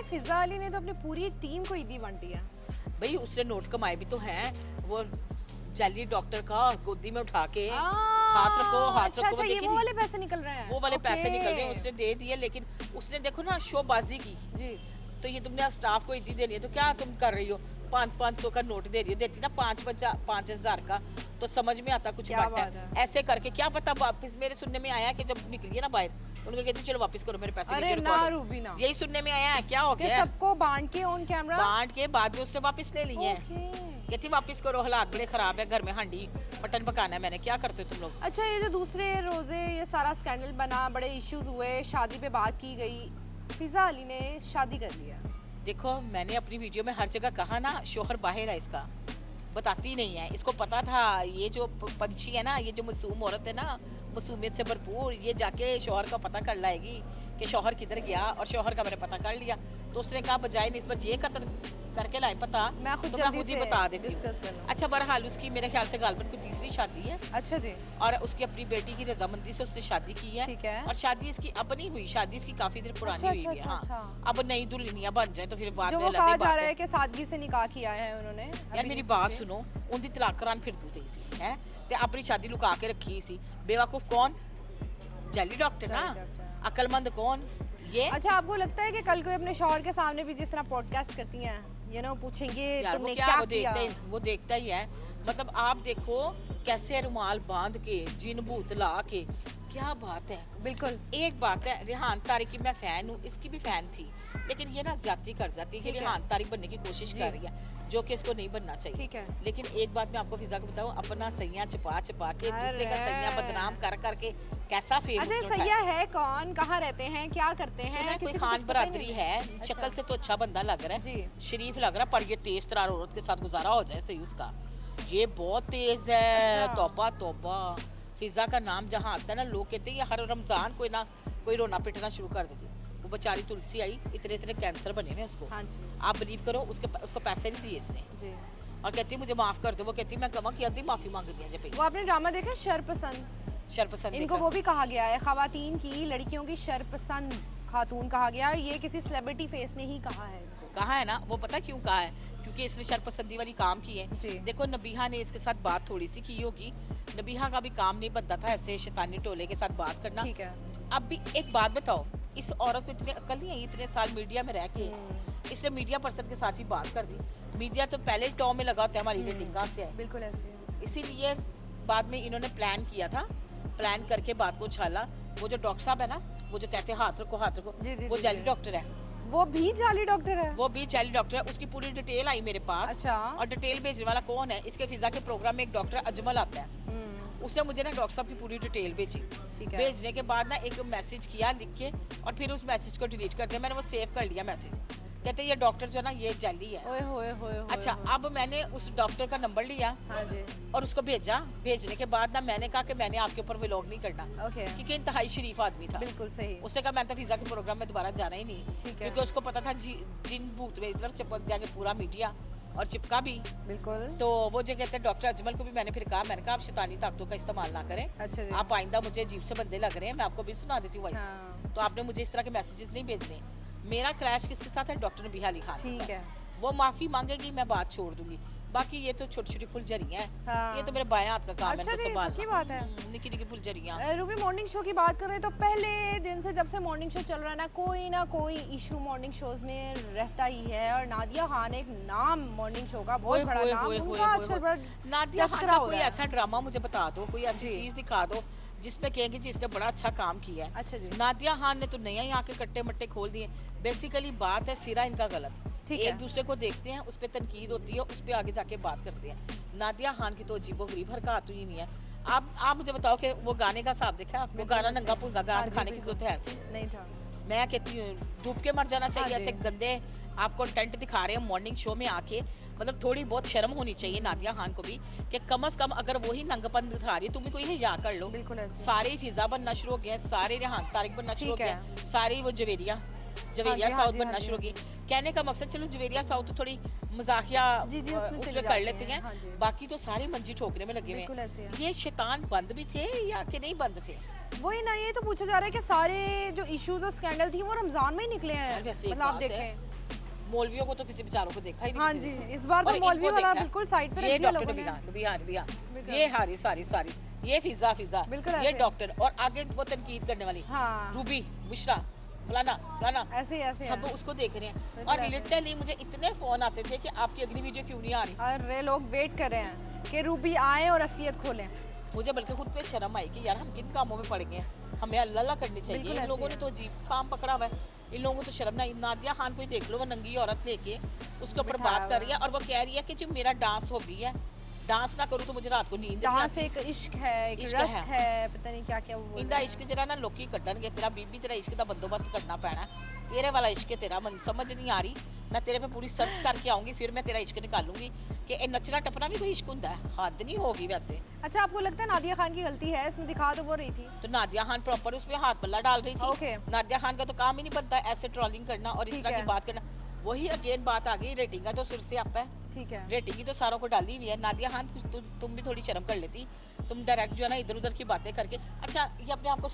फिजा अली ने तो अपनी पूरी टीम को ईदी बांटी है। भाई उसने नोट कमाए भी तो हैं, वो जाली डॉक्टर का गोदी में उठा के हाथ रखो अच्छा, ये वो वाले पैसे निकल रहे हैं, वो वाले पैसे निकल रहे हैं, उसने दे दिए। लेकिन उसने देखो ना शोबाजी की जी। तो ये तुमने स्टाफ को इतनी देनी है तो क्या तुम कर रही हो? 500 का नोट दे रही हो, देती ना 5,000 का तो समझ में आता कुछ बात है। ऐसे करके क्या पता वापस मेरे सुनने में आया कि जब निकली है ना बाहर उनको कहती चलो वापस करो मेरे पैसे। अरे ना रूबीना, यही सुनने में आया है। क्या हो गया? सबको बांट के ऑन कैमरा बांट के बाद में उसने वापस ले लिए हैं। कहती वापस करो, हालात बड़े खराब है, घर में हांडी मटन पकाना है मैंने। क्या करते हो तुम लोग? अच्छा, ये जो दूसरे रोजे ये सारा स्कैंडल बना, बड़े इश्यूज हुए, शादी पे बात की गई, फिजा अली ने शादी कर लिया। देखो मैंने अपनी वीडियो में हर जगह कहा ना शोहर बाहर है, इसका बताती नहीं है। इसको पता था ये जो पंछी है ना, ये जो मासूम औरत है ना, मासूमियत से भरपूर, ये जाके शोहर का पता कर लाएगी कि शोहर किधर गया, और शोहर का मैंने पता कर लिया। तो उसने कहा बजाय निस्बत ये कत्ल करके लाए पता, मैं खुद ही बता देती हूँ। अच्छा बहरहाल उसकी मेरे ख्याल से गालबन की तीसरी शादी है। अच्छा जी। और उसकी अपनी बेटी की रजामंदी से उसने शादी की है। ठीक है। और शादी इसकी अब नहीं हुई, शादी इसकी काफी देर पुरानी हुई है। हाँ अब नई दुल्हनिया बन जाए तो फिर बाद में कहा जा रहा है कि सादगी से निकाह किया है उन्होंने। यार मेरी बात सुनो, उनकी तलाक करान फिरती रही सी है ते अपनी शादी लुका के रखी सी। बेवकूफ कौन? जाली डॉक्टर ना। अकलमंद कौन? ये। अच्छा, आपको लगता है कि कल कोई अपने शौहर के सामने भी जिस तरह पॉडकास्ट करती हैं, पूछेंगे तुमने क्या किया? वो देखता ही है। मतलब आप देखो कैसे रुमाल बांध के जिन भूत ला के, क्या बात है। बिल्कुल। एक बात है, रेहान तारिक की मैं फैन हूँ, इसकी भी फैन थी, लेकिन ये ना ज्यादती कर जाती है कि रेहान तारिक बनने की कोशिश कर रही है, जो कि इसको नहीं बनना चाहिए। ठीक है। लेकिन एक बात मैं आपको फिजा को बताऊं, अपना सैया छुपा छुपा के दूसरे का सैया बदनाम कर करके कैसा फेम उसने उठाया। सैया है कौन, कहाँ रहते हैं, क्या करते हैं? कोई खान बरादरी है। शक्ल से तो अच्छा बंदा लग रहा है, शरीफ लग रहा है, पर ये तेज तरार औरत के साथ गुजारा हो जाए सही उसका, ये बहुत तेज है। तौबा तौबा। फिजा का नाम जहाँ आता है ना, लोग कहते हैं हर रमजान कोई ना कोई रोना पिटना शुरू कर देती। वो बेचारी तुलसी आई, इतने इतने कैंसर बने हुए उसको। हाँ जी। आप बिलीव करो उसको पैसे नहीं दिए इसने जी। और कहती मुझे माफ कर दो। वो कहती मैं कमा की अद्धी माफी मांग रही है। वो आपने ड्रामा देखा शरपसंद? इनको वो भी कहा गया है, खवातीन की, लड़कियों की शरपसंद खातून कहा गया। ये किसी सेलिब्रिटी फेस ने ही कहा है। कहा है ना, वो पता क्यों कहा है? क्योंकि इसने शरपसंदी वाली काम की है। देखो नबीहा ने इसके साथ बात थोड़ी सी की होगी, नबीहा का भी काम नहीं बनता था ऐसे शैतानी टोले के साथ बात करना। ठीक है। अब भी एक बात बताओ, इस औरत को इतनी अकल नहीं है, इतने साल मीडिया में रह के इसने मीडिया पर्सन के साथ ही बात कर दी। मीडिया तो पहले टॉ में लगा होता है, हमारी रेटिंग कहाँ से है? बिल्कुल ऐसे। इसीलिए बाद में इन्होंने प्लान किया था, प्लान करके बात को छाला। वो जो डॉक्टर साहब है ना, वो जो कहते हैं हाथ रखो हाथ रखो, वो जाली डॉक्टर है। वो भी जाली डॉक्टर है? वो भी जाली डॉक्टर है। उसकी पूरी डिटेल आई मेरे पास। अच्छा। और डिटेल भेजने वाला कौन है? इसके फिजा के प्रोग्राम में एक डॉक्टर अजमल आता है, उसने मुझे ना डॉक्टर साहब की पूरी डिटेल भेजी। भेजने के बाद ना एक मैसेज किया लिख के, और फिर उस मैसेज को डिलीट कर दिया। मैंने वो सेव कर लिया मैसेज। कहते ये डॉक्टर जो है ना ये जाली है। ओए होए होए। अच्छा, अब मैंने उस डॉक्टर का नंबर लिया। हाँ जी। और उसको भेजा। भेजने के बाद ना मैंने कहा कि मैंने आपके ऊपर व्लॉग नहीं करना, क्योंकि इंतहाई शरीफ आदमी था। बिल्कुल सही। उसने कहा मैं तो फिजा के प्रोग्राम में दोबारा जाना ही नहीं, क्योंकि उसको पता था जिन भूत में इधर चिपक जाएंगे पूरा मीडिया, और चिपका भी। बिल्कुल। तो वो जो कहते हैं डॉक्टर अजमल को भी मैंने फिर कहा, मैंने कहा आप शैतानी ताकतों का इस्तेमाल ना करें। अच्छा। आप आइंदा मुझे अजीब से बंदे लग रहे हैं, मैं आपको भी सुना देती हूँ वॉइस। तो आपने मुझे इस तरह के मैसेजेस नहीं भेजने। मेरा क्लैश किसके साथ है? डॉक्टर नबीहा अली खान के साथ। वो माफी मांगेगी, मैं बात छोड़ दूंगी। बाकी ये तो छोटी छोटी फुलझड़ियां हैं। ये तो मेरे बाएं हाथ का काम है, संभालना। की बात है। निकी निकी फुलझड़ियां। रूबी, मॉर्निंग शो की बात कर रहे हैं तो पहले दिन से जब से मॉर्निंग शो चल रहा है ना कोई इशू मॉर्निंग शोज में रहता ही है। और नादिया खान एक नाम मॉर्निंग शो का, बहुत बड़ा नाम उनका आजकल। नादिया खान का कोई ऐसा ड्रामा मुझे बता दो, कोई ऐसी चीज दिखा दो जिसमें कहेंगे जी इसने बड़ा अच्छा काम किया है। अच्छा जी। नादिया खान ने तो नया ही आके कट्टे मट्टे खोल दिए। बेसिकली बात है सिरा इनका गलत। एक दूसरे को देखते हैं, उस पर तनकीद होती है, उस पर आगे जाके बात करते हैं। नादिया खान की तो अजीबोगरीब हरकत ही नहीं है। आप मुझे बताओ कि वो गाने का हिसाब देखा? वो गाना नंगा पुंगा गाना दिखाने की जरूरत है? ऐसी नहीं था। मैं कहती हूँ डूब के मर जाना चाहिए। ऐसे गंदे आप कंटेंट दिखा रहे हैं मॉर्निंग शो में आके, मतलब थोड़ी बहुत शर्म होनी चाहिए नादिया खान को भी, कि कम से कम अगर वही नंगपन दिखा रही है तुम्हें कोई हिया कर लो। बिल्कुल। सारे फिजा बनना शुरू हो गए, सारे रेहान तारिक बनना शुरू हो गया, सारी वो जवेरिया साउथ बनना शुरू हो गई। कहने का मकसद चलो जवेरिया साउथ तो थोड़ी मजाकिया उसमें कर लेते हैं, बाकी तो सारे मंजी ठोकने में लगे हुए हैं। ये शैतान बंद भी थे या कि नहीं बंद थे? वही ना, ये तो पूछा जा रहा है कि सारे जो इश्यूज और स्कैंडल थी वो रमजान में ही निकले हैं। मतलब आप देखें मौलवियों को तो किसी बेचारों को देखा ही नहीं हाँ किसी जी, ने। इस बार तो और मौलवी इनको वाला देखा है। बिल्कुल साइड पे ये रख दिया डॉक्टर लोगों ने। नबिया बिल्कुल। ये हारी सारी ये फिजा बिल्कुल ये ऐसे। डॉक्टर और आगे वो तनकीद करने वाली हाँ रूबी बुशरा फलाना फलाना ऐसे सब हैं। उसको देख रहे हैं। बिल्कुल और ऐसे। लिटरली मुझे इतने फोन आते थे कि आपकी अगली वीडियो क्यों नहीं आ रही। अरे लोग वेट कर रहे हैं कि रूबी आए और असलियत खोलें। मुझे बल्कि खुद पे शर्म आई कि यार हम किन कामों में पड़ गए हैं, हमें अल्लाह अल्लाह करनी चाहिए। बिल्कुल इन ऐसे लोगों ने है। तो अजीब काम पकड़ा हुआ है। इन लोगों को तो शर्म नहीं। नादिया खान को ही देख लो, वो नंगी औरत लेके उसके ऊपर बिठाया बात कर हुआ रही है और वो कह रही है कि जो मेरा डांस हॉबी है, डांस ना करूँ तो मुझे रात को नींद नहीं डांस आती। एक इश्क है, एक इश्क रस्क है। है, पता नहीं क्या क्या वो बोल इंदा रहे इश्क हैं। जरा ना लोकी कड्डनगे, तेरा बीबी तेरा इश्क का बंदोबस्त करना पैना। तेरे वाला इश्क है तेरा, मन समझ नहीं आ रही। मैं तेरे पे पूरी सर्च करके आऊंगी, फिर मैं तेरा इश्क निकालूंगी कि ये नचना टपना भी कोई इश्क होता है। हद नहीं होगी वैसे। अच्छा आपको लगता है नादिया खान की गलती है इसमें? दिखा तो वो रही थी। तो नादिया खान प्रॉपर उसमें हाथ पल्ला डाल रही थी। ओके। नादिया खान का तो काम ही नहीं बनता ऐसे ट्रोलिंग करना और इस ठीक तरह है। की बात करना। वही अगेन बात आ गई, रेटिंग का तो सिर से आप है। ठीक है। रेटिंग की तो सारों को डाली हुई है। नादिया खान तुम भी थोड़ी शर्म कर लेती। तुम डायरेक्ट जो है ना इधर उधर की बातें करके। अच्छा ये अपने आप को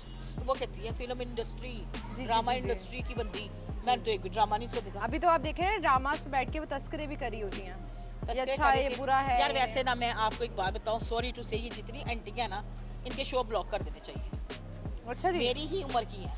वो कहती है फिल्म इंडस्ट्री, जी, ड्रामा जी, जी। इंडस्ट्री की बंदी। मैंने तो एक भी ड्रामा नहीं इसको देखा। अभी तो आप देखें ना ड्रामास पे बैठ के वो तस्करे भी करी होती हैं। ये तस्करे अच्छा है, करे ये थे। बुरा है। यार वैसे ना मैं आपको एक बात बताऊं, सॉरी टू से, ये जितनी एंटियां ना इनके शो ब्लॉक कर देने चाहिए। अच्छा जी। मेरी ही उम्र की है,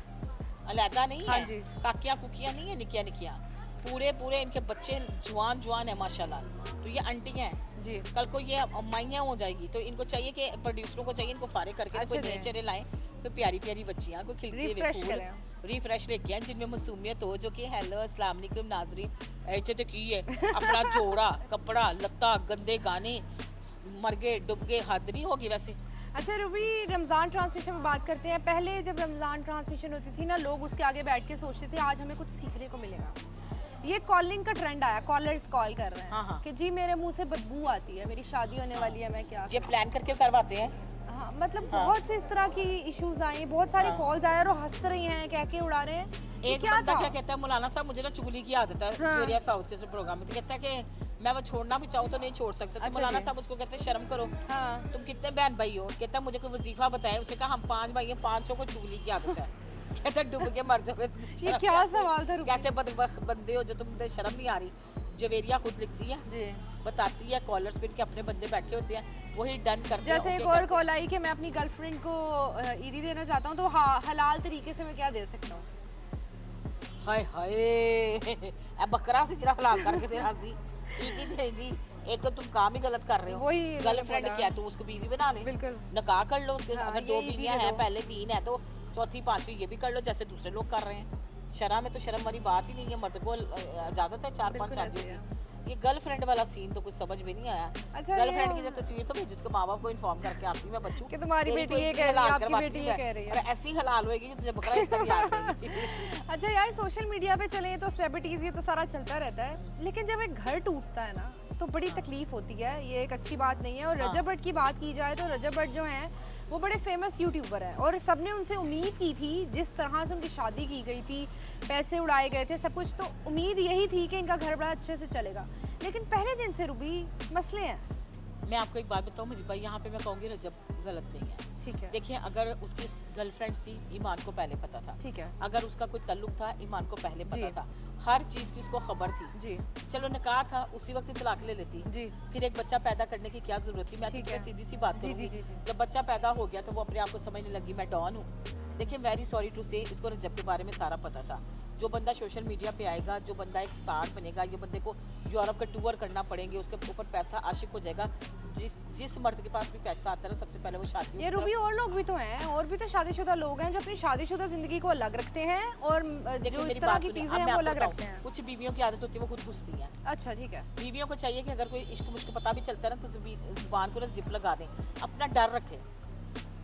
अलहदा नहीं हाँ है। जी। काकियां कुकियां नहीं है, निकिया पूरे इनके बच्चे जवान है माशाल्लाह। तो ये आंटियां हैं, जी। कल को ये माइयां हो जाएगी तो इनको चाहिए कि प्रोड्यूसरों को चाहिए इनको फारे करके अच्छा कोई जी। नए चेहरे लाएं, कोई प्यारी बच्चियां, कोई खिलते हुए रिफ्रेश फूल करें। रिफ्रेश लेके आए जिनमें मासूमियत हो, जो कि हेलो अस्सलाम वालेकुम नाजरीन ऐसे तो की है अपना जोड़ा कपड़ा लत्ता गंदे गाने मर गए डूब गए, हद नहीं होगी वैसे। अच्छा रूबी, रमज़ान ट्रांसमिशन में बात करते हैं। पहले जब रमज़ान ट्रांसमिशन होती थी ना, लोग उसके आगे बैठ के सोचते थे आज हमें कुछ सीखने को मिलेगा। ये कॉलिंग का ट्रेंड आया, कॉलर्स कॉल कर रहे हैं हाँ। कि जी मेरे मुंह से बदबू आती है, मेरी शादी होने वाली है, मैं क्या ये प्लान करके करवाते हैं। हाँ मतलब हाँ। बहुत से इस तरह की इश्यूज आई, बहुत सारी हाँ। कॉल्स आए और वो हंस रही हैं, कह के उड़ा रहे हैं। ये एक क्या बंदा था? क्या कहता है, मौलाना साहब मुझे ना चुगली की आदत है हाँ। जोरिया साउथ के प्रोग्राम में, तो कहता है कि मैं वो छोड़ना भी चाहूँ तो नहीं छोड़ सकता। तो अच्छा मौलाना जी। साहब उसको कहते हैं शर्म करो, हाँ। तुम कितने बहन भाई हो। कहता है मुझे कोई वजीफा बताया, उसने कहा हम 5 भाई हैं, 500 को चुगली की आदत है। कहता है डूब के मर जाओगे तो ये शर्म क्या नहीं आती। सवाल था रूबी? कैसे बंदे हो जो तुम शर्म नहीं आ रही। जवेरिया खुद लिखती है, जी। बताती है कॉलर्स पे इनके अपने बंदे बैठे होते हैं, वही डन करते हैं। जैसे एक ओके और करते कॉल आई कि मैं अपनी गर्लफ्रेंड को ईदी देना चाहता हूँ, तो हलाल तरीके से मैं क्या दे सकता हूँ? हाय अब बकरा से जरा हलाल करके दे राजी ईदी दे दी। एक तो तुम काम ही गलत कर रहे हो। वही इन्होंने गर्लफ्रेंड बोला। क्या तुम उसको बीवी बना ले, बिल्कुल। निकाह कर लो उसके। हाँ, अगर ये 2 ईदी बीवियां दे हैं, दो। पहले 3 है तो चौथी पांचवी ये भी कर लो जैसे दूसरे लोग कर रहे हैं। शर्म में तो शर्म वाली बात ही नहीं है, मर्द को इजाजत है 4-5 बिल्कुल शादियों ऐसे की। ये गर्लफ्रेंड वाला सीन तो कुछ समझ में नहीं आया। अच्छा, गर्लफ्रेंड ये- की जो तस्वीर तो भेज उसके माँ बाप को इन्फॉर्म करके आती मैं बच्चों कि तुम्हारी तेरी बेटी तो ये इतनी कह रही है, हलाल आपकी करवाती बेटी हूँ ये मैं। कह रही है। और ऐसी हलाल होएगी कि तुझे बकरा इतना याद नहीं। अच्छा यार, सोशल मीडिया पे चले तो सेलिब्रिटीज ये तो सारा चलता रहता है, लेकिन जब एक घर टूटता है ना तो बड़ी तकलीफ होती है। ये एक अच्छी बात नहीं है। और हाँ। रजब भट्ट की बात की जाए तो रजब भट्ट जो हैं वो बड़े फेमस यूट्यूबर हैं और सबने उनसे उम्मीद की थी, जिस तरह से उनकी शादी की गई थी, पैसे उड़ाए गए थे, सब कुछ, तो उम्मीद यही थी कि इनका घर बड़ा अच्छे से चलेगा। लेकिन पहले दिन से रूबी मसले हैं। मैं आपको एक बात बताऊं मुझे भाई, यहाँ पे मैं कहूँगी रजब गलत नहीं है। ठीक है। देखिए अगर उसकी गर्लफ्रेंड थी, ईमान को पहले पता था। ठीक है अगर उसका कोई तल्लुक था, ईमान को पहले पता जी। था। हर चीज़ की उसको खबर थी। जी। चलो निकाह था, उसी वक्त ही तलाक ले लेती। जी। फिर एक बच्चा पैदा करने की क्या जरूरत थी। मैं ठीक तुमसे है। सीधी सी बात जी, करूंगी, जी, जी, जी। जब बच्चा पैदा हो गया तो वो अपने आप को समझने लगी मैं डॉन हूँ। देखिए वेरी सॉरी टू से, इसको रजब के बारे में सारा पता था। जो बंदा सोशल मीडिया पे आएगा, जो बंदा एक स्टार बनेगा, ये बंदे को यूरोप का टूर करना पड़ेंगे, उसके ऊपर पैसा आशिक हो जाएगा। जिस मर्द के पास भी पैसा आता है ना, सबसे पहले वो शादी ये रूबी और लोग भी तो हैं, और भी तो शादीशुदा लोग हैं जो अपनी शादीशुदा जिंदगी को अलग रखते हैं और देखिए जो इस मेरी तरह बात की सुनिए, चीजें अब हैं मैं वो आपको अलग रखते बताऊं, हैं। कुछ बीवियों की आदत होती है वो खुद घुसती हैं। अच्छा ठीक है। बीवियों को चाहिए कि अगर कोई इश्क मुश्क पता भी चलता है ना तो जुबान को ना जिप लगा दें, अपना डर रखें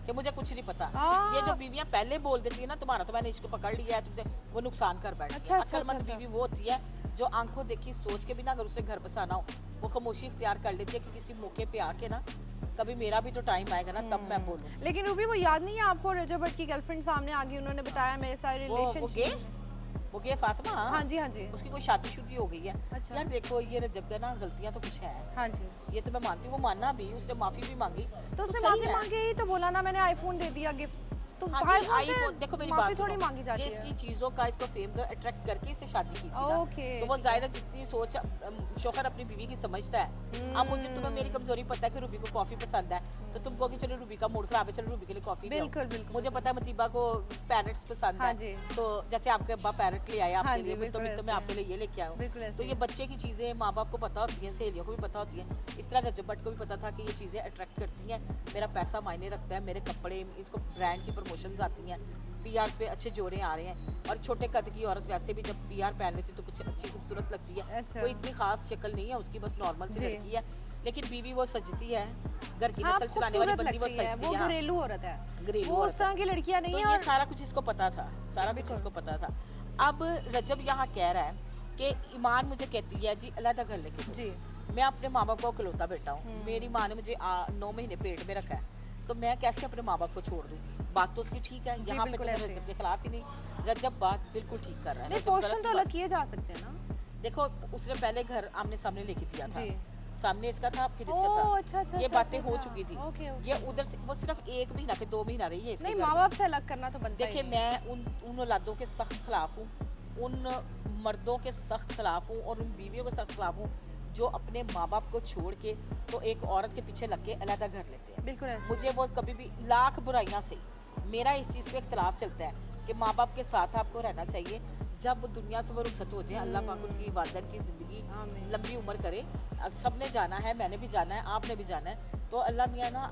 कि मुझे कुछ नहीं पता। हाँ। ये जो बीवियां पहले बोल देती है ना तुम्हारा तो मैंने इश्क पकड़ लिया है, तुमने वो नुकसान कर बैठती अच्छा, है। अच्छा, अक्लमंद अच्छा, बीवी वो होती है जो आंखों देखी सोच के भी ना, अगर उसे घर बसाना हो वो खामोशी इख्तियार कर लेती है कि किसी मौके पे आके ना कभी मेरा भी तो टाइम आएगा ना तब मैं बोलूँ। लेकिन रूबी वो याद नहीं है आपको, रजब भट्ट की गर्लफ्रेंड सामने आ गई, उन्होंने बताया मेरे सारे वो गे फातिमा, हाँ जी, हाँ जी। उसकी कोई शादी हो गई है। अच्छा। यार देखो ये रजब का ना गलतियां तो कुछ है, हाँ जी। ये तो मैं मानती हूँ, वो मानना भी, उसने माफी भी मांगी तो उसने सही माफी है। मांगी ही तो बोला ना मैंने आईफोन दे दिया गिफ्ट। तो हाँ भाई जी, वो आई से वो देखो मेरी माफी बात थोड़ी सुनो, मांगी जाती ये है। इसकी चीजों का इसको फेम का अट्रैक्ट करके इससे शादी की थी ना। ओके, तो वो ठीक जाहिर है जितनी सोच शौहर अपनी बीवी की समझता है। अब मुझे तुम्हें मेरी कमजोरी पता है कि रूबी को कॉफी पसंद है, तो तुम कहोगे चलो रूबी का मूड खराब है, चलो रूबी के लिए कॉफी ले आओ। बिल्कुल बिल्कुल मुझे पता है मतीबा को पैरट्स पसंद हाँ है, जी। तो जैसे आपके अब्बा पैरट ले आए हाँ आपके जी, लिए, तो बिल्कुल मैं ऐसे। आपके लिए ये लेके आऊँ। बिल्कुल ऐसे तो ये बच्चे की चीज़ें माँ बाप को पता होती हैं, सहेलियों को भी पता होती हैं। इस तरह रजब भट्ट को भी पता था कि ये चीज़ें अट्रैक्ट करती हैं, मेरा पैसा मायने रखता है, मेरे कपड़े, इसको ब्रांड की प्रमोशंस आती हैं, पीआर पे अच्छे जोड़े आ रहे हैं। और छोटे कद की औरत वैसे भी जब पीआर पहन लेती है तो कुछ अच्छी खूबसूरत लगती है। अच्छा। कोई इतनी खास शक्ल नहीं है उसकी, बस नॉर्मल सी जी। लड़की है, लेकिन बीवी वो सजती है, घर की हाँ, नस्ल चलाने वाली खूबसूरत बंदी वो लगती है, सजती वो है। हाँ, घरेलू औरत है, घरेलू वो उस औरत तरह है। की लड़कियां नहीं तो है। ये और सारा कुछ इसको पता था, सारा कुछ बिल्कुल। इसको पता था। अब रजब यहाँ कह रहा है कि ईमान मुझे कहती है जी अलहदा घर लेके दो। जी मैं अपने माँ बाप को इकलौता बेटा हूँ, मेरी माँ ने मुझे 9 महीने पेट में रखा है, तो मैं कैसे अपने माँ बाप को छोड़ दूँ? बात तो उसकी ठीक है, यहाँ पे तो बिल्कुल मैं ऐसे। रजब के खिलाफ ही नहीं। रजब बात बिल्कुल ठीक कर रहा है। नहीं, रजब पोर्शन गलत तो नहीं अलग किए जा सकते हैं ना। बात- देखो उसने पहले घर आमने सामने लेके दिया था, जी। सामने इसका था फिर इसका ओह, था, अच्छा अच्छा ये अच्छा, बातें हो अच्छा, चुकी थी। Okay, okay. ये उधर से वो सिर्फ 1 महीना के 2 महीना रही है इसके नहीं, घर माँ में। बाप से अलग करना तो बनता ही देखिए नहीं। मैं उन औलादों के सख्त खिलाफ हूँ, उन मर्दों के सख्त खिलाफ हूँ और उन बीवियों के सख्त खिलाफ हूँ जो अपने माँ बाप को छोड़ के तो एक औरत के पीछे लग के अलहदा घर लेते हैं। बिल्कुल ऐसे। मुझे वो कभी भी लाख बुराइयां से मेरा इस चीज़ पे इख्तलाफ चलता है कि माँ बाप के साथ आपको रहना चाहिए। जब दुनिया से वो रुखसत हो जाए, अल्लाह पाक उनकी वालदैन की ज़िंदगी आमीन। लंबी उम्र करे। अब सबने जाना है, मैंने भी जाना है, आपने भी जाना है, तो अल्लाह मियाँ ना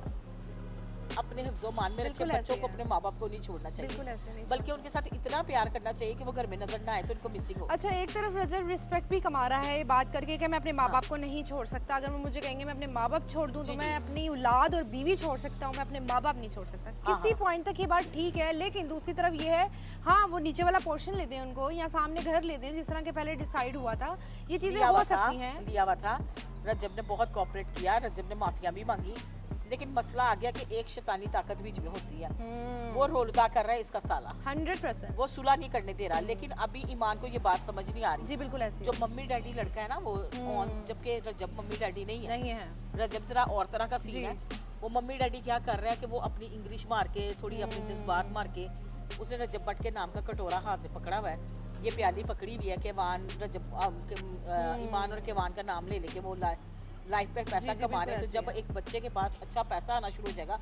अपने हिफ्ज़ो मान में रखे बिल्कुल ऐसे बच्चों ही को है। अपने माँ बाप को नहीं छोड़ना चाहिए, बिल्कुल ऐसे नहीं। बल्कि उनके साथ इतना प्यार करना चाहिए कि वो घर में नजर ना आए तो उनको मिसिंग हो। अच्छा, एक तरफ रजब रिस्पेक्ट भी कमा रहा है ये बात करके कि मैं अपने माँ हाँ। बाप को नहीं छोड़ सकता। अगर वो मुझे कहेंगे मैं अपने माँ बाप छोड़ दूं तो जी, मैं जी। अपनी औलाद और बीवी छोड़ सकता हूँ, मैं अपने माँ बाप नहीं छोड़ सकता। हाँ, किसी हाँ। पॉइंट तक ये बात ठीक है, लेकिन दूसरी तरफ ये है, हाँ वो नीचे वाला पोर्शन ले दें उनको या सामने घर ले दें जिस तरह के पहले डिसाइड हुआ था, ये चीज़ें लिया हो हुआ था, सकती हैं। लिया हुआ था। रजब ने बहुत कोऑपरेट किया, रजब ने माफिया भी मांगी, लेकिन मसला आ गया कि एक शैतानी ताकत बीच में होती है। वो रोल अदा कर रहा है इसका साला, 100%। वो सुलह नहीं करने दे रहा। लेकिन अभी ईमान को ये बात समझ नहीं आ रही। जी बिल्कुल ऐसे जो मम्मी डैडी लड़का है ना वो जबकि रजब मम्मी डैडी नहीं है। नहीं है। रजब जरा और तरह का जी। सीन है। वो मम्मी डैडी क्या कर रहा है कि वो अपनी इंग्लिश मार के, थोड़ी अपने जज्बात मार के, उसने रजब भट्ट के नाम का कटोरा हाथ में पकड़ा हुआ है, ये प्याली पकड़ी हुई है केवान रजब ईमान और केवान का नाम ले लेके वो लाइफ पे पैसा जी, जी, कमा रहे हैं। तो बिल्कुल जब ऐसे एक बच्चे के पास अच्छा पैसा आना शुरू हो जाएगा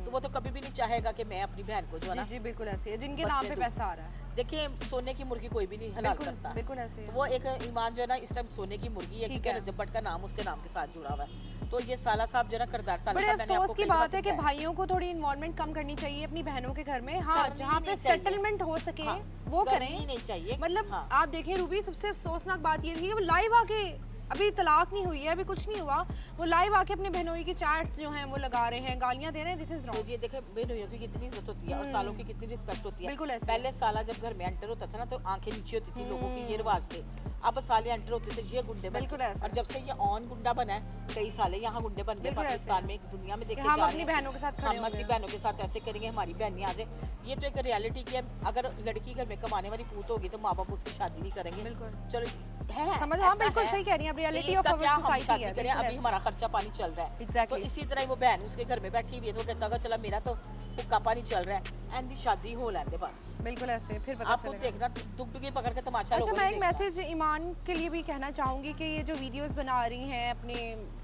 तो वो तो कभी भी नहीं चाहेगा कि मैं अपनी बहन को जो है जी ना, जी बिल्कुल ऐसे है, जिनके बस नाम ले पे दूं। पैसा आ रहा है। देखिए सोने की मुर्गी कोई भी नहीं हलाल बिल्कुल करता। बिल्कुल ऐसे तो है। वो एक ईमान जो है ना इस टाइम सोने की मुर्गी है, ठीक क्योंकि है। रजब भट्ट का नाम उसके नाम के साथ जुड़ा हुआ है। तो ये साला साहब जो है ना करदार साला बड़े साहब, मैंने आपको अफसोस की कई दफा बात है कि समझाया। भाइयों को थोड़ी इन्वॉल्वमेंट कम करनी चाहिए अपनी बहनों के घर में। हाँ, करनी जहाँ ही पे नहीं चाहिए। सेटलमेंट हो सके हाँ, वो करनी करें। ही नहीं चाहिए। मतलब हाँ। आप देखें रूबी, सबसे अफसोसनाक बात ये थी कि वो लाइव आके, अभी तलाक नहीं हुई है, अभी कुछ नहीं हुआ, वो लाइव आके अपने बहनों की चैट्स जो हैं वो लगा रहे हैं, गालियां दे रहे हैं। दिस इज तो रॉन्ग। ये देखे बहनोइयों की कितनी इज्जत होती है और सालों की कितनी रिस्पेक्ट होती है। बिल्कुल ऐसे। पहले साला जब घर में एंटर होता था ना तो आंखें नीचे होती थी लोगों की, ये रिवाज थे। अब साले एंटर होते थे ये गुंडे बनते। बिल्कुल ऐसे। और जब से ये ऑन गुंडा बना है, कई साले यहाँ गुंडे बन गए बिल्कुल ऐसे। पाकिस्तान में, दुनिया में देखे कि हम जा अपनी रहे हैं। बहनों के साथ खड़े हम अपनी होंगे। बहनों के साथ ऐसे करेंगे, हमारी बहन आ जाए। ये तो एक रियलिटी की है। अगर लड़की घर में कमाने वाली पूत होगी तो माँ बाप उसकी शादी नहीं करेंगे। बिल्कुल। चलो है, समझ, हाँ ऐसा बिल्कुल है। सही कह रही हैं, रियलिटी ऑफ इसका क्या आवर हम सोसाइटी शादी है। करें, बिल्कुल अभी ऐसे। हमारा खर्चा पानी चल रहा है। Exactly. तो इसी तरह ही वो बहन उसके घर में बैठी हुई है तो वो कहता होगा चला मेरा तो हुक्का पानी चल रहा है, एंड दी शादी हो लेंदे बस। बिल्कुल ऐसे, फिर पता आपको चलेगा। देखना दुगडुगी पकड़ के तमाशा अच्छा, लोगों मैं ने एक देखना। मैसेज ईमान के लिए भी कहना चाहूँगी कि ये जो वीडियोस बना रही हैं अपने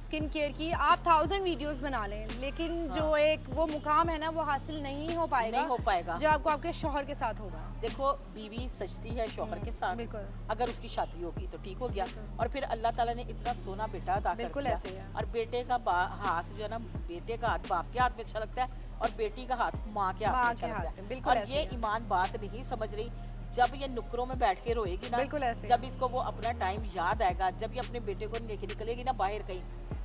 स्किन केयर की, आप 1000 वीडियोस बना लें, लेकिन जो एक वो मुकाम है ना वो हासिल नहीं हो पाएगा, नहीं हो पाएगा। जो आपको आपके शौहर के साथ होगा। देखो बीवी सजती है शौहर के साथ, बिल्कुल। अगर उसकी शादी होगी तो ठीक हो गया। और फिर अल्लाह ताला ने इतना सोना बेटा अदा कर बिल्कुल दिया। ऐसे ही है। और बेटे का हाथ जो है ना, बेटे का हाथ बाप के हाथ में अच्छा लगता है और बेटी का हाथ माँ के हाथ में माँ अच्छा के लगता हाथ में, है। बिल्कुल और ऐसे ये ही है। ईमान बात नहीं समझ रही। जब ये नुकरों में बैठ के रोएगी ना, बिल्कुल ऐसे ही। जब इसको वो अपना टाइम याद आएगा, जब ये अपने बेटे को लेके निकलेगी ना बाहर कहीं,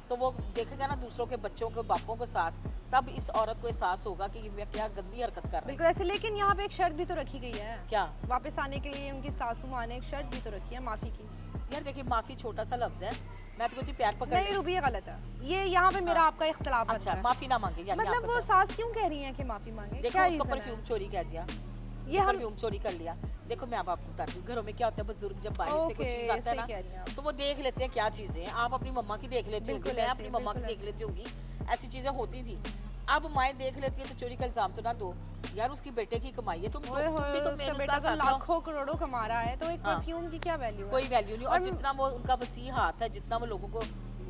तो वो देखेगा ना दूसरों के बच्चों के बापों के साथ, तब इस औरत को एहसास होगा कि ये क्या गंदी हरकत कर रही है। बिल्कुल ऐसे। लेकिन यहाँ पे एक शर्त भी तो रखी गई है, क्या? वापस आने के लिए उनकी सासू माँ ने एक शर्त भी तो रखी है माफी की। यार देखिए माफी छोटा सा लफ्ज है, मैं तो कुछ प्यार पकड़ नहीं रूबी, ये गलत है। ये यहाँ पे मेरा आपका इख्तलाफ बनता अच्छा है। माफी ना मांगे यानी मतलब आप वो बताओ। सास क्यों कह रही हैं कि माफी मांगे? देखो क्या उसको reason है? परफ्यूम चोरी कह दिया, ये हम परफ्यूम चोरी कर लिया। देखो मैं अब आपको बताती हूँ, घरों में क्या होता है, बुजुर्ग जब बाहर से कोई ओके, चीज आता है सही कह रही हैं ना आप। तो वो देख लेते हैं क्या चीजें हैं। आप अपनी मम्मा की देख लेती होंगी, बिल्कुल मैं ऐसे, अपनी मम्मा की बिल्कुल देख लेती होंगी, ऐसी चीजें होती थी। अब माएँ देख लेती है तो चोरी का इल्जाम तो ना दो यार, उसकी बेटे की कमाई है, तुम ओए तुम भी होए, तो उसका मेन बेटा उसका तो सास हो। लाखों करोड़ों कमा रहा है, तो एक हाँ। परफ्यूम की क्या वैल्यू है? कोई वैल्यू नहीं, और और जितना वो उनका वसी हाथ है, जितना वो लोगों को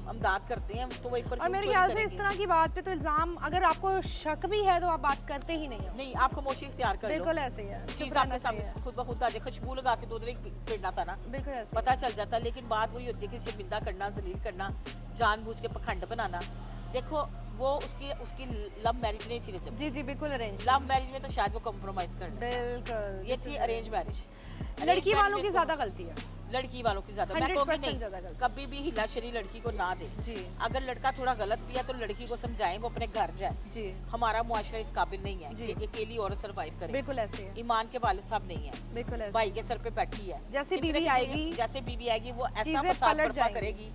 अमदाद करते हैं, तो वही और परफ्यूम मेरे चोरी ख्याल से इस करेंगे। तरह की बात पे तो इल्जाम, अगर आपको शक भी है तो आप बात करते ही नहीं हो। नहीं, आप खामोशी इख्तियार कर लो। बिल्कुल ऐसे ही है, चुप चीज रहना आपके सामने चाहिए। खुद ब खुद आ जाए, खुशबू लगा के दो पिटना था ना, बिल्कुल ऐसे ही पता चल जाता। लेकिन बात वही होती है कि शर्मिंदा करना, जलील करना, जानबूझ के पखंड बनाना। देखो वो उसकी उसकी लव मैरिज नहीं थी रजब, है। जी जी बिल्कुल अरेंज, लव मैरिज में तो शायद वो कॉम्प्रोमाइज कर लेता। बिल्कुल ये थी अरेंज मैरिज। लड़की वालों की ज्यादा गलती है, लड़की वालों की ज्यादा, मैं 100% कहूँगी नहीं, ज्यादा गलती। कभी भी हिला शरी लड़की को ना दे। जी अगर लड़का थोड़ा गलत भी है तो लड़की को समझाएं, वो अपने घर जाए। जी हमारा मुआशरा इस काबिल नहीं है जी। कि अकेली औरत सरवाइव करे। बिल्कुल ऐसे है, ईमान के वालिद साहब नहीं है, बिल्कुल ऐसे। भाई के सर पे बैठी है। जैसे कितने बीवी कितने- आएगी, जैसे बीवी आएगी वो ऐसा चीजें फसाद पलट बर्पा जाएंगी। करेगी।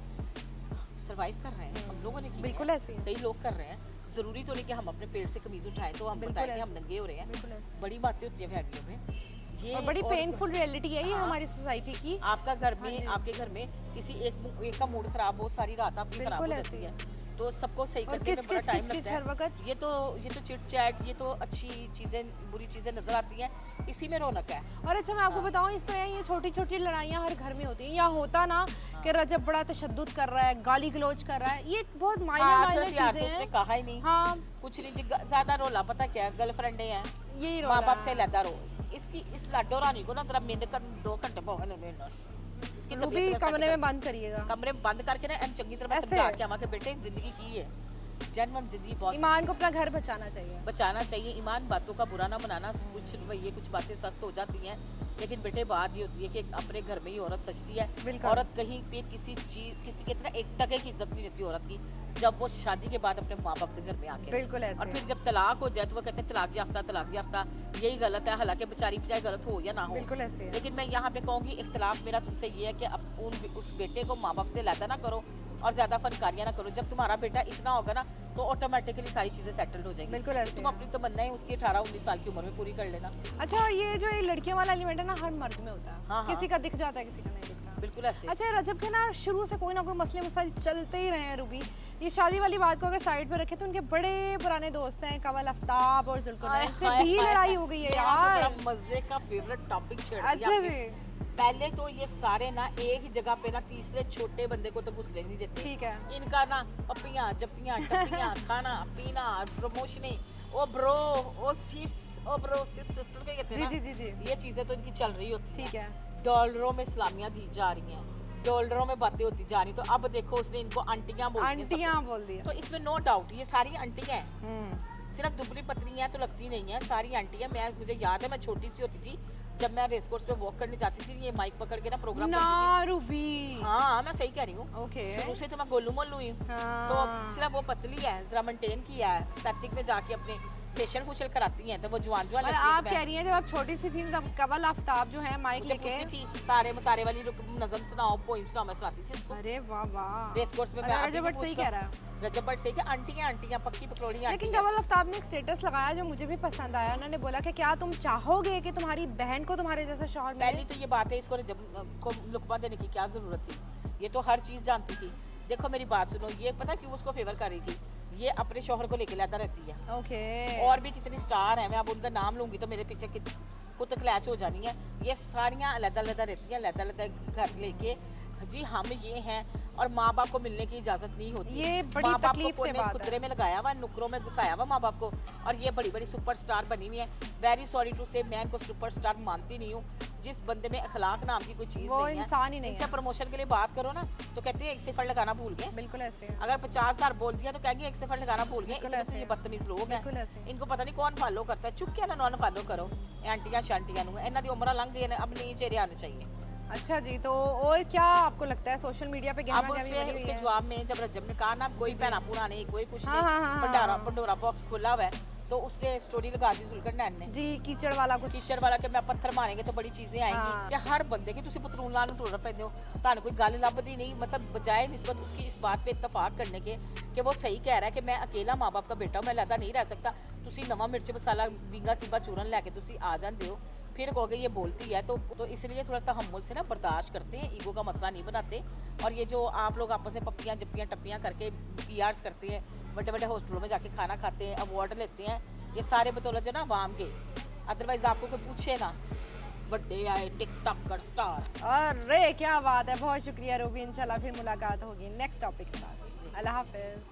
सरवाइव कर रहे हैं हम लोगों ने की बिल्कुल है। ऐसे है, कई लोग कर रहे हैं, जरूरी तो नहीं कि हम अपने पेट से कमीज उठाएं तो हम बिल्कुल बताएं कि ऐसे। हम नंगे हो रहे हैं। बिल्कुल ऐसे। बड़ी बातें होती है फैमिलियों में ये, और बड़ी पेनफुल रियलिटी है ये हाँ। हमारी सोसाइटी की। आपका घर हाँ में, जी। आपके घर में किसी एक का मूड खराब हो, सारी रात आपकी खराब हो बिल्कुल जाती ऐसे है, तो सबको सही और करने में किच बड़ा किच टाइम किच किच लगता हर है। वक्त। ये तो चिट चैट, ये तो अच्छी चीजें बुरी चीजें नजर आती हैं, इसी में रौनक है। और अच्छा मैं आपको हाँ। बताऊं, इस तरह ये छोटी छोटी लड़ाइयाँ हर घर में होती हैं। या होता ना कि रजब बड़ा तशद्दुद कर रहा है, गाली गलौज कर रहा है, ये बहुत हाँ, माइनर तो माइनर यार तो चीजें उसने हैं। कहा ही नहीं, हाँ कुछ नहीं जी, ज्यादा रोला पता क्या, गर्लफ्रेंडे हैं, यही माँ रोला बाप है। से लहदा रो। इसकी इस लाडो रानी को ना जरा मिनट कर 2 घंटे इसकी रूबी तबीयत कमरे सेट में बंद करिएगा। कमरे में बंद करके ना एन चंगी तरह ऐसे? समझा के आवा के बेटे जिंदगी की है, जन्म जिंदगी बहुत ईमान को अपना घर बचाना चाहिए। बचाना चाहिए। ईमान, बातों का बुरा ना बनाना। कुछ रवैये, कुछ बातें सख्त हो जाती हैं, लेकिन बेटे बात ये होती है कि अपने घर में ही औरत सजती है। बिल्कुल। औरत कहीं पे किसी की तरह 1 टके की इज्जत नहीं रहती औरत की, जब वो शादी के बाद अपने माँ बाप के घर में आके रहे। बिल्कुल ऐसे और फिर है। जब तलाक हो जाए तो वो कहते हैं तलाक याफ्ता, यही गलत है। हालांकि बेचारी चाहे गलत हो या ना हो, बिल्कुल ऐसे है। लेकिन मैं यहाँ पे कहूँगी इख्तलाफ मेरा तुमसे ये है कि अब उस बेटे को माँ बाप से लहदा ना करो और ज्यादा फनकारियाँ ना करो। जब तुम्हारा बेटा इतना होगा ना तो ऑटोमेटिकली सारी चीजें सेटल्ड हो जाएंगी। बिल्कुल ऐसे तुम है। अपनी तमन्नाएं उसकी 18-19 साल की उम्र में पूरी कर लेना। अच्छा ये जो ये लड़कियों वाला एलिमेंट है ना, हर मर्द में होता है। हाँ, हाँ। किसी का दिख जाता है, किसी का नहीं दिखता। बिल्कुल ऐसे। अच्छा रजब के ना शुरू से कोई ना कोई मसले मसाइल चलते ही रहे हैं रूबी। ये शादी वाली बात को अगर साइड पे रखे तो उनके बड़े पुराने दोस्त हैं कवल आफ्ताब और जुल्करनैन से भी लड़ाई हो गई है मेरा तो यार। बड़ा मजे का फेवरेट टॉपिक छेड़ दिया अच्छा आपने। जी पहले तो ये सारे ना एक ही जगह पे ना तीसरे छोटे बंदे को तो घुसने नहीं देते। ठीक है। इनका ना पपियां जपियां टपियां खाना पीना प्रमोशनें, ओ ब्रो, ओ सिस, ओ ब्रो सिस्टर के कहते हैं जी ना, जी जी जी ये चीजें तो इनकी चल रही होती ठीक है। डॉलरों में सलामियां दी जा रही हैं, डॉलरों में बातें होती जा रही। तो अब देखो उसने इनको आंटियां बोल दी आंटियां बोल दिया। तो इसमें नो डाउट ये सारी आंटियां हैं, सिर्फ दुबली पतली हैं तो लगती नहीं है, सारी आंटियां। मुझे याद है मैं छोटी सी होती थी जब मैं रेस कोर्स पे वॉक करने जाती थी, ये माइक पकड़ के ना प्रोग्राम ना करती रूबी। थी। हाँ मैं सही कह रही हूँ, ओके। शुरू से तो मैं गोलू मोलू ही हूँ। हाँ। तो सिर्फ वो पतली है, जरा मेंटेन किया है, एस्थेटिक में जाके अपने फेशियल फुशियल कराती हैं तो वो जवान और लगती आप है। कह रही हैं जब आप छोटी सी थी तब कवल आफ्ताब जो है माइक मुझे लेके। पूछती थी तारे मतारे वाली नज़म सुनाओ, पोइम सुनाओ, मैं सुनाती थी उसको। अरे वाह वाह। रेस कोर्स में मैं अरे अभी रजब भी बट सही पूछता कह रहा है। रजब बट सही कि आंटियां पक्की पकौड़ी लेकिन आंटियां। कवल आफ्ताब ने एक स्टेटस लगाया जो मुझे भी पसंद आया। उन्होंने बोला कि क्या तुम चाहोगे कि तुम्हारी बहन को तुम्हारे जैसा शौहर मिले? पहली तो ये बात है, इसको रजब को लुकमा देने की क्या जरूरत थी, ये तो हर चीज जानती थी। देखो मेरी बात सुनो, ये पता क्यों उसको फेवर कर रही थी, ये अपने शौहर को लेके लहदा रहती है। ओके। और भी कितनी स्टार है, मैं अब उनका नाम लूंगी तो मेरे पीछे खुद क्लैच हो जानी है। ये सारियां अलग-अलग रहती हैं, अलग-अलग घर लेके। जी हम ये हैं, और माँ बाप को मिलने की इजाजत नहीं होती। ये बड़ी माँ बाप तकलीफ को से बात खुदरे है। में लगाया हुआ, नुकरों में घुसाया हुआ माँ बाप को, और ये बड़ी बड़ी सुपरस्टार बनी हुई है। वेरी सॉरी टू से, मैं इनको सुपरस्टार मानती नहीं हूँ। जिस बंदे में अखलाक नाम की कोई चीज वो नहीं है, इंसान ही नहीं इनसे है। प्रमोशन के लिए बात करो ना तो कहते हैं 1 सिफर लगाना भूल गए। बिल्कुल ऐसे है। अगर 50,000 बोल दिया तो कहेंगे 1 सिफर लगाना भूल गए। बिल्कुल इतने ऐसे तो ये है। बदतमीज लोग हैं, बिल्कुल ऐसे है। इनको पता नहीं कौन फॉलो करता है। चुप क्या ना नॉन फॉलो करो आंटियां शांटियां नु, इन्हां दी उम्र लंघ गई है, अब नई चेहरे आने चाहिए। अच्छा जी, तो और क्या आपको लगता है सोशल मीडिया पे अब गहमा गहमी बनी हुई उसके है? जवाब में जब रजब ने कहा ना कोई पहना पूरा नहीं, कोई कुछ हाँ, नहीं, हाँ, हाँ, हाँ। पंडोरा बॉक्स खोला हुआ है, तो उसने स्टोरी लगा दी जुल्करनैन ने, जी कीचड़ वाला कुछ। टीचर वाला कि मैं पत्थर मारेंगे तो बड़ी चीजें हाँ। आएंगी। कि हर बंदे की तुसी पतलून लान टुर पैंदे हो, तानु कोई गल लभदी नहीं। मतलब बजाय निस्बत उसकी इस बात पे इत्तफाक करने के कि वो सही कह रहा है कि मैं अकेला माँ बाप का बेटा हूं, मैं लहदा नहीं रह सकता, तुसी नवा मिर्च मसाला विंगा सिब्बा चूरन लैके तुसी आ जांदे हो। फिर कहोगे ये बोलती है तो इसलिए थोड़ा तहम्मुल से ना बर्दाश्त करते हैं, ईगो का मसला नहीं बनाते। और ये जो आप लोग आपस में पप्पियाँ जप्पियाँ टप्पियाँ करके पीआरस करते हैं, बड़े बड़े हॉस्पिटलों में जाके खाना खाते हैं, अवार्ड लेते हैं, ये सारे बदौलत जो ना अवाम के, अदरवाइज आपको कोई पूछे ना, बड़े आए टिकटॉकर स्टार। अरे क्या बात है, बहुत शुक्रिया रूबी, इंशाल्लाह फिर मुलाकात होगी नेक्स्ट टॉपिक के साथ। अल्लाह हाफिज।